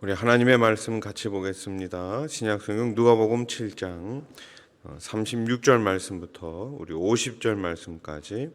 우리 하나님의 말씀 같이 보겠습니다. 신약성경 누가복음 7장 36절 말씀부터 우리 50절 말씀까지,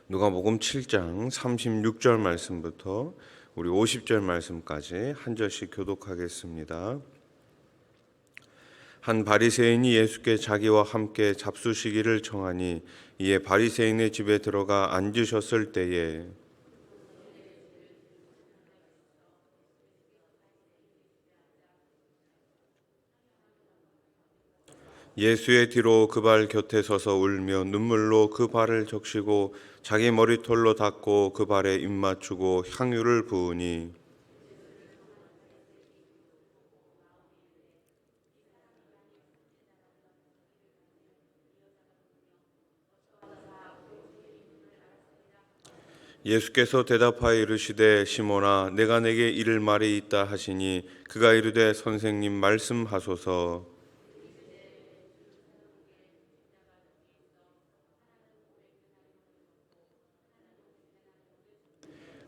누가복음 7장 36절 말씀부터 우리 50절 말씀까지 한 절씩 교독하겠습니다. 한 바리새인이 예수께 자기와 함께 잡수시기를 청하니 이에 바리새인의 집에 들어가 앉으셨을 때에 예수의 뒤로 그 발 곁에 서서 울며 눈물로 그 발을 적시고 자기 머리털로 닦고 그 발에 입 맞추고 향유를 부으니 예수께서 대답하여 이르시되 시몬아 내가 내게 이를 말이 있다 하시니 그가 이르되 선생님 말씀하소서.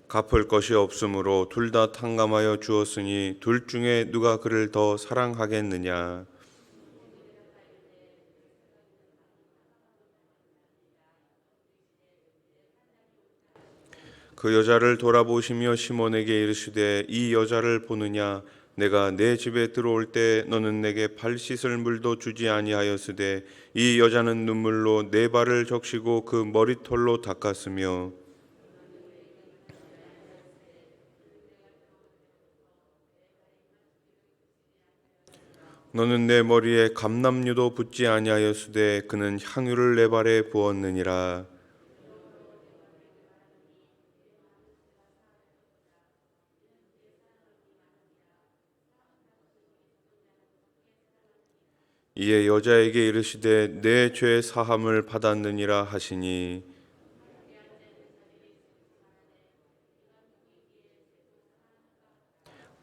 갚을 것이 없으므로 둘 다 탕감하여 주었으니 둘 중에 누가 그를 더 사랑하겠느냐. 그 여자를 돌아보시며 시몬에게 이르시되 이 여자를 보느냐. 내가 내 집에 들어올 때 너는 내게 발 씻을 물도 주지 아니하였으되 이 여자는 눈물로 내 발을 적시고 그 머리털로 닦았으며 너는 내 머리에 감람류도 붓지 아니하였으되 그는 향유를 내 발에 부었느니라. 이에 여자에게 이르시되 내 죄 사함을 받았느니라 하시니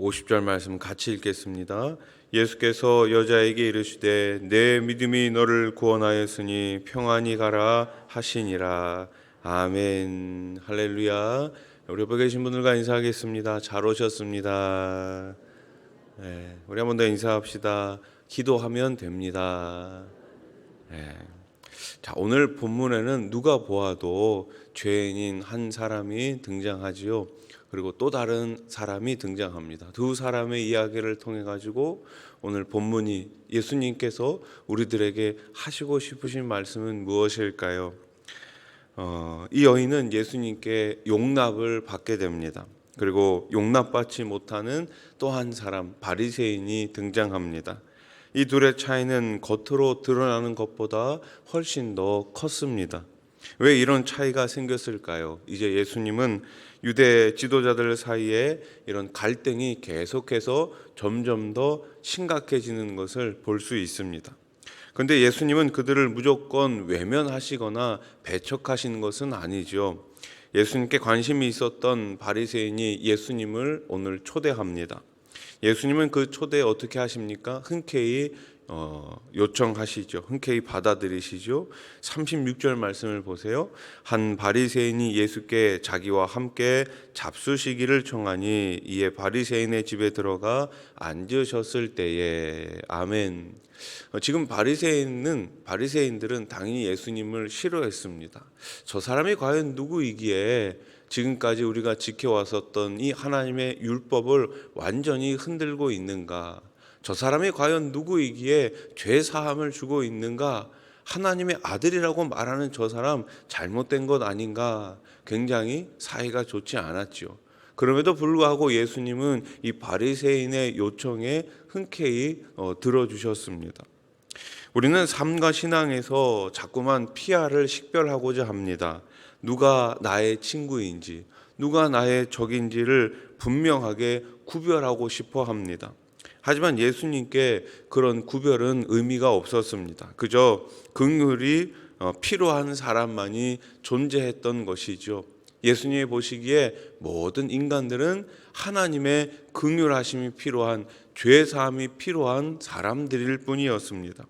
50절 말씀 같이 읽겠습니다. 예수께서 여자에게 이르시되 내 믿음이 너를 구원하였으니 평안히 가라 하시니라. 아멘. 할렐루야. 우리 옆에 계신 분들과 인사하겠습니다. 잘 오셨습니다. 네, 우리 한 번 더 인사합시다. 기도하면 됩니다. 네. 자, 오늘 본문에는 누가 보아도 죄인인 한 사람이 등장하지요. 그리고 또 다른 사람이 등장합니다. 두 사람의 이야기를 통해 가지고 오늘 본문이 예수님께서 우리들에게 하시고 싶으신 말씀은 무엇일까요? 이 여인은 예수님께 용납을 받게 됩니다. 그리고 용납받지 못하는 또 한 사람 바리새인이 등장합니다. 이 둘의 차이는 겉으로 드러나는 것보다 훨씬 더 컸습니다. 왜 이런 차이가 생겼을까요? 이제 예수님은 유대 지도자들 사이에 이런 갈등이 계속해서 점점 더 심각해지는 것을 볼 수 있습니다. 그런데 예수님은 그들을 무조건 외면하시거나 배척하시는 것은 아니죠. 예수님께 관심이 있었던 바리새인이 예수님을 오늘 초대합니다. 예수님은 그 초대 어떻게 하십니까? 흔쾌히 요청하시죠. 흔쾌히 받아들이시죠. 36절 말씀을 보세요. 한 바리새인이 예수께 자기와 함께 잡수시기를 청하니 이에 바리새인의 집에 들어가 앉으셨을 때에. 아멘. 지금 바리새인들은 당연히 예수님을 싫어했습니다. 저 사람이 과연 누구이기에 지금까지 우리가 지켜왔었던 이 하나님의 율법을 완전히 흔들고 있는가? 저 사람이 과연 누구이기에 죄 사함을 주고 있는가? 하나님의 아들이라고 말하는 저 사람 잘못된 것 아닌가? 굉장히 사이가 좋지 않았죠. 그럼에도 불구하고 예수님은 이 바리새인의 요청에 흔쾌히 들어주셨습니다. 우리는 삶과 신앙에서 자꾸만 피아를 식별하고자 합니다. 누가 나의 친구인지, 누가 나의 적인지를 분명하게 구별하고 싶어 합니다. 하지만 예수님께 그런 구별은 의미가 없었습니다. 그저 긍휼이 필요한 사람만이 존재했던 것이죠. 예수님이 보시기에 모든 인간들은 하나님의 긍휼하심이 필요한, 죄 사함이 필요한 사람들일 뿐이었습니다.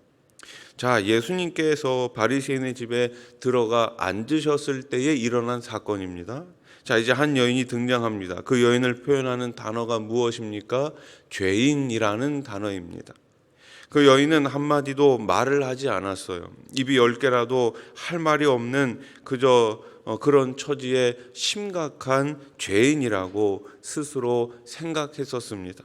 자, 예수님께서 바리새인의 집에 들어가 앉으셨을 때에 일어난 사건입니다. 자, 이제 한 여인이 등장합니다. 그 여인을 표현하는 단어가 무엇입니까? 죄인이라는 단어입니다. 그 여인은 한마디도 말을 하지 않았어요. 입이 10개라도 할 말이 없는 그저 그런 처지의 심각한 죄인이라고 스스로 생각했었습니다.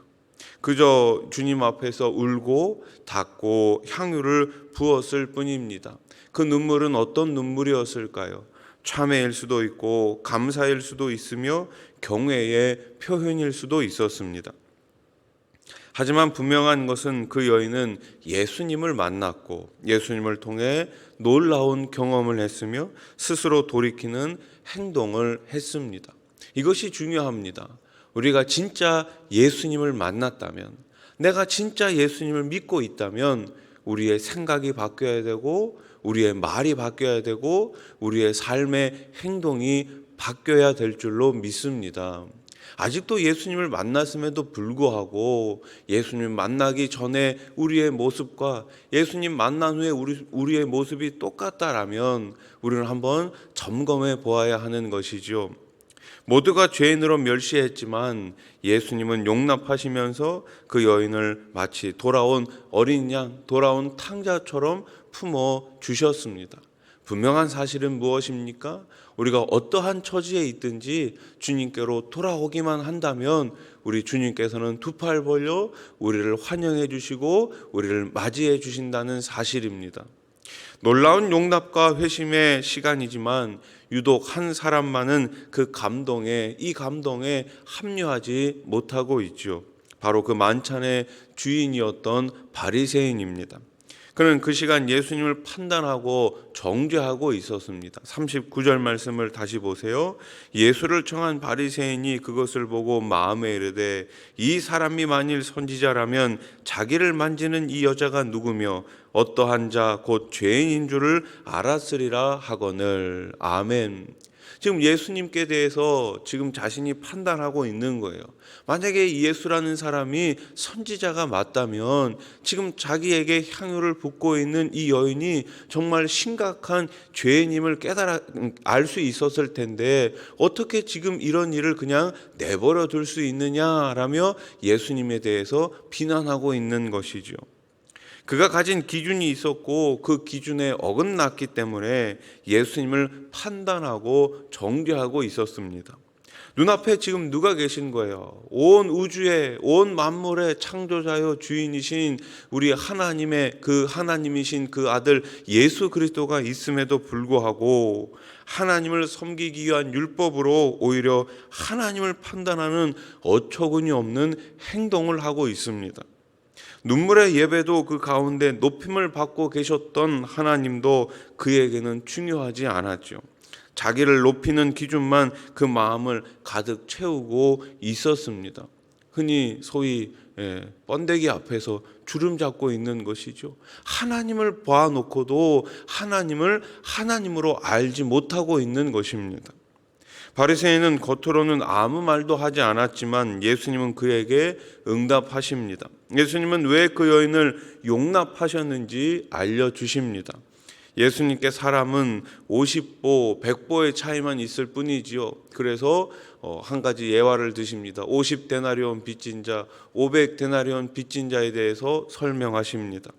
그저 주님 앞에서 울고 닦고 향유를 부었을 뿐입니다. 그 눈물은 어떤 눈물이었을까요? 참회일 수도 있고 감사일 수도 있으며 경외의 표현일 수도 있었습니다. 하지만 분명한 것은 그 여인은 예수님을 만났고 예수님을 통해 놀라운 경험을 했으며 스스로 돌이키는 행동을 했습니다. 이것이 중요합니다. 우리가 진짜 예수님을 만났다면, 내가 진짜 예수님을 믿고 있다면 우리의 생각이 바뀌어야 되고 우리의 말이 바뀌어야 되고 우리의 삶의 행동이 바뀌어야 될 줄로 믿습니다. 아직도 예수님을 만났음에도 불구하고 예수님 만나기 전에 우리의 모습과 예수님 만난 후에 우리의 모습이 똑같다라면 우리는 한번 점검해 보아야 하는 것이죠. 모두가 죄인으로 멸시했지만 예수님은 용납하시면서 그 여인을 마치 돌아온 어린 양, 돌아온 탕자처럼 품어 주셨습니다. 분명한 사실은 무엇입니까? 우리가 어떠한 처지에 있든지 주님께로 돌아오기만 한다면 우리 주님께서는 두 팔 벌려 우리를 환영해 주시고 우리를 맞이해 주신다는 사실입니다. 놀라운 용납과 회심의 시간이지만 유독 한 사람만은 이 감동에 합류하지 못하고 있죠. 바로 그 만찬의 주인이었던 바리새인입니다. 그는 그 시간 예수님을 판단하고 정죄하고 있었습니다. 39절 말씀을 다시 보세요. 예수를 청한 바리새인이 그것을 보고 마음에 이르되 이 사람이 만일 선지자라면 자기를 만지는 이 여자가 누구며 어떠한 자 곧 죄인인 줄을 알았으리라 하거늘. 아멘. 지금 예수님께 대해서 지금 자신이 판단하고 있는 거예요. 만약에 예수라는 사람이 선지자가 맞다면 지금 자기에게 향유를 붓고 있는 이 여인이 정말 심각한 죄인임을 알 수 있었을 텐데 어떻게 지금 이런 일을 그냥 내버려 둘 수 있느냐라며 예수님에 대해서 비난하고 있는 것이죠. 그가 가진 기준이 있었고 그 기준에 어긋났기 때문에 예수님을 판단하고 정죄하고 있었습니다. 눈앞에 지금 누가 계신 거예요? 온 우주의 온 만물의 창조자요 주인이신 우리 하나님이신 그 아들 예수 그리스도가 있음에도 불구하고 하나님을 섬기기 위한 율법으로 오히려 하나님을 판단하는 어처구니 없는 행동을 하고 있습니다. 눈물의 예배도 그 가운데 높임을 받고 계셨던 하나님도 그에게는 중요하지 않았죠. 자기를 높이는 기준만 그 마음을 가득 채우고 있었습니다. 흔히 소위 번데기 앞에서 주름 잡고 있는 것이죠. 하나님을 봐놓고도 하나님을 하나님으로 알지 못하고 있는 것입니다. 바리새인은 겉으로는 아무 말도 하지 않았지만 예수님은 그에게 응답하십니다. 예수님은 왜 그 여인을 용납하셨는지 알려주십니다. 예수님께 사람은 50보, 100보의 차이만 있을 뿐이지요. 그래서 한 가지 예화를 드십니다. 50데나리온 빚진 자, 500데나리온 빚진 자에 대해서 설명하십니다.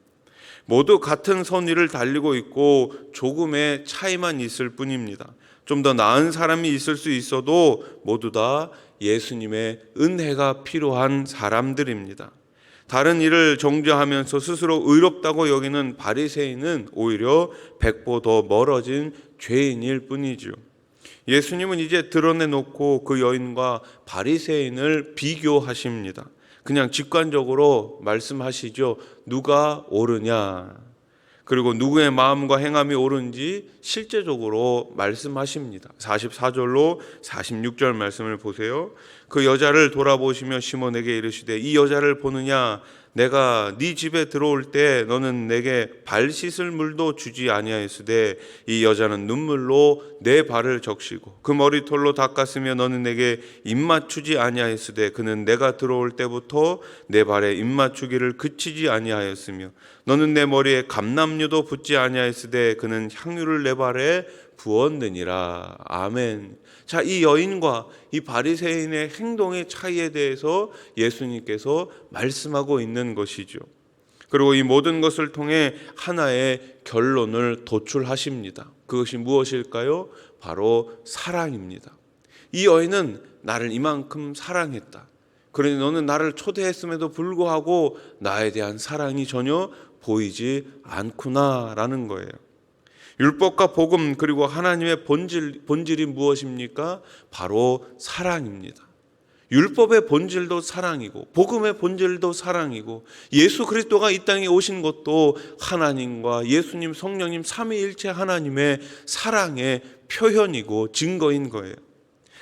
모두 같은 선 위를 달리고 있고 조금의 차이만 있을 뿐입니다. 좀 더 나은 사람이 있을 수 있어도 모두 다 예수님의 은혜가 필요한 사람들입니다. 다른 일을 정죄하면서 스스로 의롭다고 여기는 바리새인은 오히려 100보 더 멀어진 죄인일 뿐이죠. 예수님은 이제 드러내놓고 그 여인과 바리새인을 비교하십니다. 그냥 직관적으로 말씀하시죠. 누가 옳으냐? 그리고 누구의 마음과 행함이 옳은지 실제적으로 말씀하십니다. 44절로 46절 말씀을 보세요. 그 여자를 돌아보시며 시몬에게 이르시되 이 여자를 보느냐? 내가 네 집에 들어올 때 너는 내게 발 씻을 물도 주지 아니하였으되 이 여자는 눈물로 내 발을 적시고 그 머리털로 닦았으며 너는 내게 입맞추지 아니하였으되 그는 내가 들어올 때부터 내 발에 입맞추기를 그치지 아니하였으며 너는 내 머리에 감람류도 붓지 아니하였으되 그는 향유를 내 발에 부었느니라. 아멘. 자, 이 여인과 이 바리새인의 행동의 차이에 대해서 예수님께서 말씀하고 있는 것이죠. 그리고 이 모든 것을 통해 하나의 결론을 도출하십니다. 그것이 무엇일까요? 바로 사랑입니다. 이 여인은 나를 이만큼 사랑했다. 그러니 너는 나를 초대했음에도 불구하고 나에 대한 사랑이 전혀 보이지 않구나라는 거예요. 율법과 복음 그리고 하나님의 본질이 무엇입니까? 바로 사랑입니다. 율법의 본질도 사랑이고 복음의 본질도 사랑이고 예수 그리스도가 이 땅에 오신 것도 하나님과 예수님 성령님 삼위일체 하나님의 사랑의 표현이고 증거인 거예요.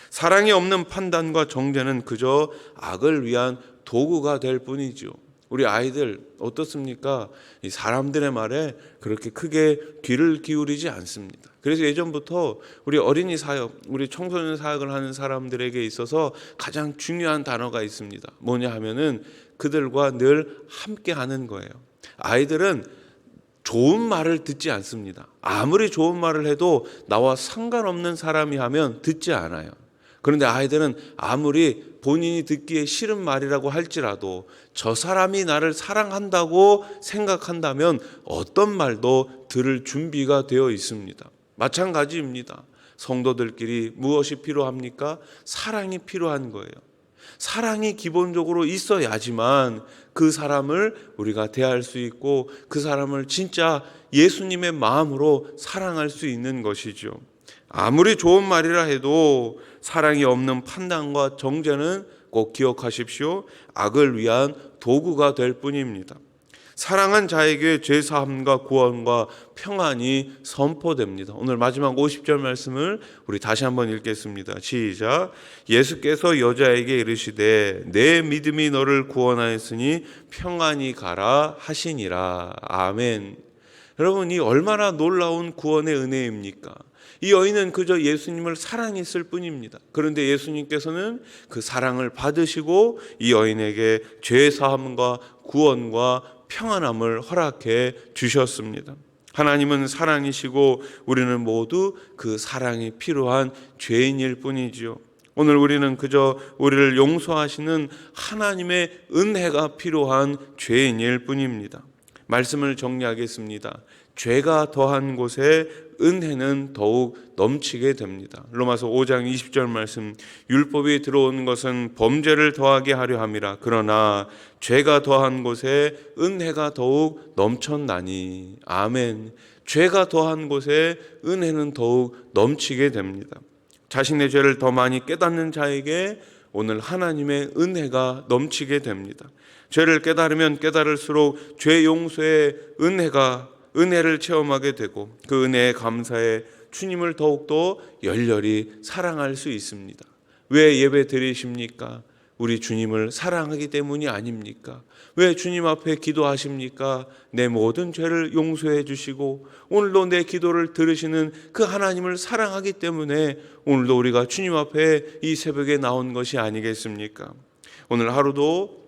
사랑이 없는 판단과 정죄는 그저 악을 위한 도구가 될 뿐이죠. 우리 아이들 어떻습니까? 이 사람들의 말에 그렇게 크게 귀를 기울이지 않습니다. 그래서 예전부터 우리 어린이 사역, 우리 청소년 사역을 하는 사람들에게 있어서 가장 중요한 단어가 있습니다. 뭐냐 하면은 그들과 늘 함께 하는 거예요. 아이들은 좋은 말을 듣지 않습니다. 아무리 좋은 말을 해도 나와 상관없는 사람이 하면 듣지 않아요. 그런데 아이들은 아무리 본인이 듣기에 싫은 말이라고 할지라도 저 사람이 나를 사랑한다고 생각한다면 어떤 말도 들을 준비가 되어 있습니다. 마찬가지입니다. 성도들끼리 무엇이 필요합니까? 사랑이 필요한 거예요. 사랑이 기본적으로 있어야지만 그 사람을 우리가 대할 수 있고 그 사람을 진짜 예수님의 마음으로 사랑할 수 있는 것이죠. 아무리 좋은 말이라 해도 사랑이 없는 판단과 정죄는 꼭 기억하십시오. 악을 위한 도구가 될 뿐입니다. 사랑한 자에게 죄사함과 구원과 평안이 선포됩니다. 오늘 마지막 50절 말씀을 우리 다시 한번 읽겠습니다. 시작. 예수께서 여자에게 이르시되 내 믿음이 너를 구원하였으니 평안히 가라 하시니라. 아멘. 여러분, 이 얼마나 놀라운 구원의 은혜입니까? 이 여인은 그저 예수님을 사랑했을 뿐입니다. 그런데 예수님께서는 그 사랑을 받으시고 이 여인에게 죄사함과 구원과 평안함을 허락해 주셨습니다. 하나님은 사랑이시고 우리는 모두 그 사랑이 필요한 죄인일 뿐이지요. 오늘 우리는 그저 우리를 용서하시는 하나님의 은혜가 필요한 죄인일 뿐입니다. 말씀을 정리하겠습니다. 죄가 더한 곳에 은혜는 더욱 넘치게 됩니다. 로마서 5장 20절 말씀, 율법이 들어온 것은 범죄를 더하게 하려 함이라. 그러나 죄가 더한 곳에 은혜가 더욱 넘쳤나니. 아멘. 죄가 더한 곳에 은혜는 더욱 넘치게 됩니다. 자신의 죄를 더 많이 깨닫는 자에게 오늘 하나님의 은혜가 넘치게 됩니다. 죄를 깨달으면 깨달을수록 죄 용서의 은혜를 체험하게 되고 그 은혜에 감사해 주님을 더욱더 열렬히 사랑할 수 있습니다. 왜 예배 드리십니까? 우리 주님을 사랑하기 때문이 아닙니까? 왜 주님 앞에 기도하십니까? 내 모든 죄를 용서해 주시고 오늘도 내 기도를 들으시는 그 하나님을 사랑하기 때문에 오늘도 우리가 주님 앞에 이 새벽에 나온 것이 아니겠습니까? 오늘 하루도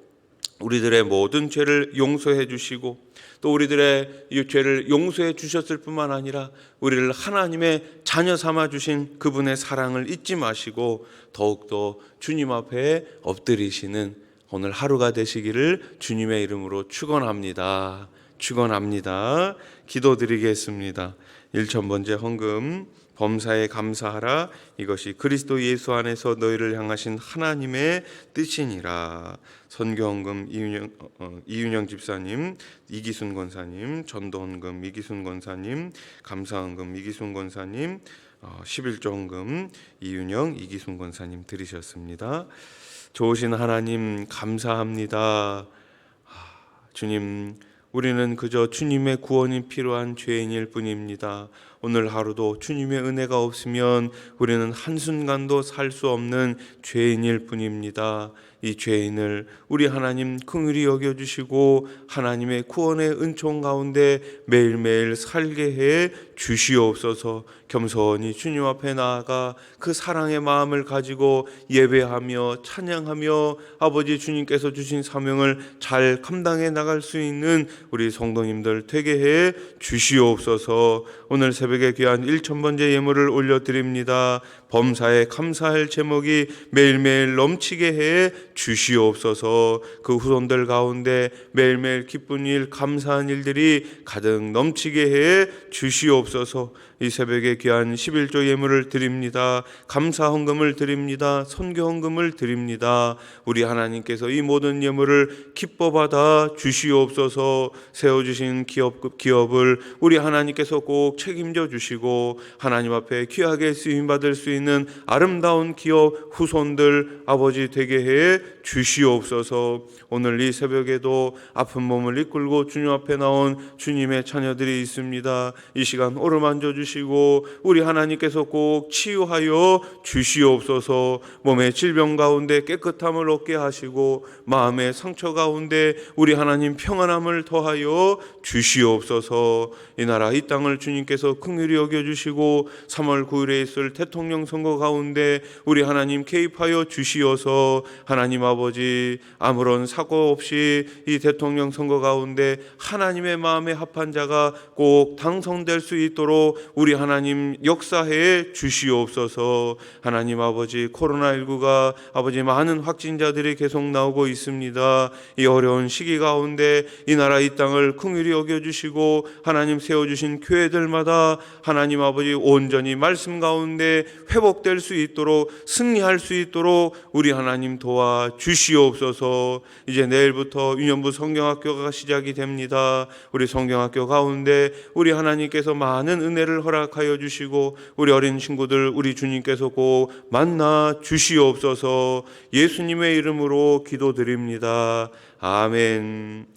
우리들의 모든 죄를 용서해 주시고 또 우리들의 이 죄를 용서해 주셨을 뿐만 아니라 우리를 하나님의 자녀 삼아 주신 그분의 사랑을 잊지 마시고 더욱더 주님 앞에 엎드리시는 오늘 하루가 되시기를 주님의 이름으로 축원합니다. 축원합니다. 기도드리겠습니다. 1000번째 헌금 범사에 감사하라. 이것이 그리스도 예수 안에서 너희를 향하신 하나님의 뜻이니라. 선교헌금 이윤영 집사님, 이기순 권사님, 전도헌금 이기순 권사님, 감사헌금 이기순 권사님, 11조 헌금 이윤영 이기순 권사님 드리셨습니다. 좋으신 하나님 감사합니다. 주님, 우리는 그저 주님의 구원이 필요한 죄인일 뿐입니다. 오늘 하루도 주님의 은혜가 없으면 우리는 한순간도 살 수 없는 죄인일 뿐입니다. 이 죄인을 우리 하나님 긍휼히 여겨주시고 하나님의 구원의 은총 가운데 매일매일 살게 해 주시옵소서. 겸손히 주님 앞에 나아가 그 사랑의 마음을 가지고 예배하며 찬양하며 아버지 주님께서 주신 사명을 잘 감당해 나갈 수 있는 우리 성도님들 되게 해 주시옵소서. 오늘 새벽 새벽에 귀한 1,000번째 예물을 올려드립니다. 범사에 감사할 제목이 매일매일 넘치게 해 주시옵소서. 그 후손들 가운데 매일매일 기쁜 일, 감사한 일들이 가득 넘치게 해 주시옵소서. 이 새벽에 귀한 11조 예물을 드립니다. 감사 헌금을 드립니다. 선교 헌금을 드립니다. 우리 하나님께서 이 모든 예물을 기뻐 받아 주시옵소서. 세워주신 기업을 우리 하나님께서 꼭 책임져 주시고 하나님 앞에 귀하게 쓰임받을 수 있는 아름다운 기업 후손들 아버지 되게 해 주시옵소서. 오늘 이 새벽에도 아픈 몸을 이끌고 주님 앞에 나온 주님의 자녀들이 있습니다. 이 시간 오르만져 주시고 우리 하나님께서 꼭 치유하여 주시옵소서. 몸의 질병 가운데 깨끗함을 얻게 하시고 마음의 상처 가운데 우리 하나님 평안함을 더하여 주시옵소서. 이 나라 이 땅을 주님께서 긍휼히 여겨주시고 3월 9일에 있을 대통령 선거 가운데 우리 하나님 개입하여 주시어서 하나님 아버지 아무런 사고 없이 이 대통령 선거 가운데 하나님의 마음에 합한 자가 꼭 당선될 수 있도록 우리 하나님 역사해 주시옵소서. 하나님 아버지 코로나19가 아버지 많은 확진자들이 계속 나오고 있습니다. 이 어려운 시기 가운데 이 나라 이 땅을 긍휼히 여겨주시고 하나님 세워주신 교회들마다 하나님 아버지 온전히 말씀 가운데 회복될 수 있도록 승리할 수 있도록 우리 하나님 도와 주시옵소서. 이제 내일부터 유년부 성경학교가 시작이 됩니다. 우리 성경학교 가운데 우리 하나님께서 많은 은혜를 허락하여 주시고 우리 어린 친구들 우리 주님께서 꼭 만나 주시옵소서. 예수님의 이름으로 기도드립니다. 아멘.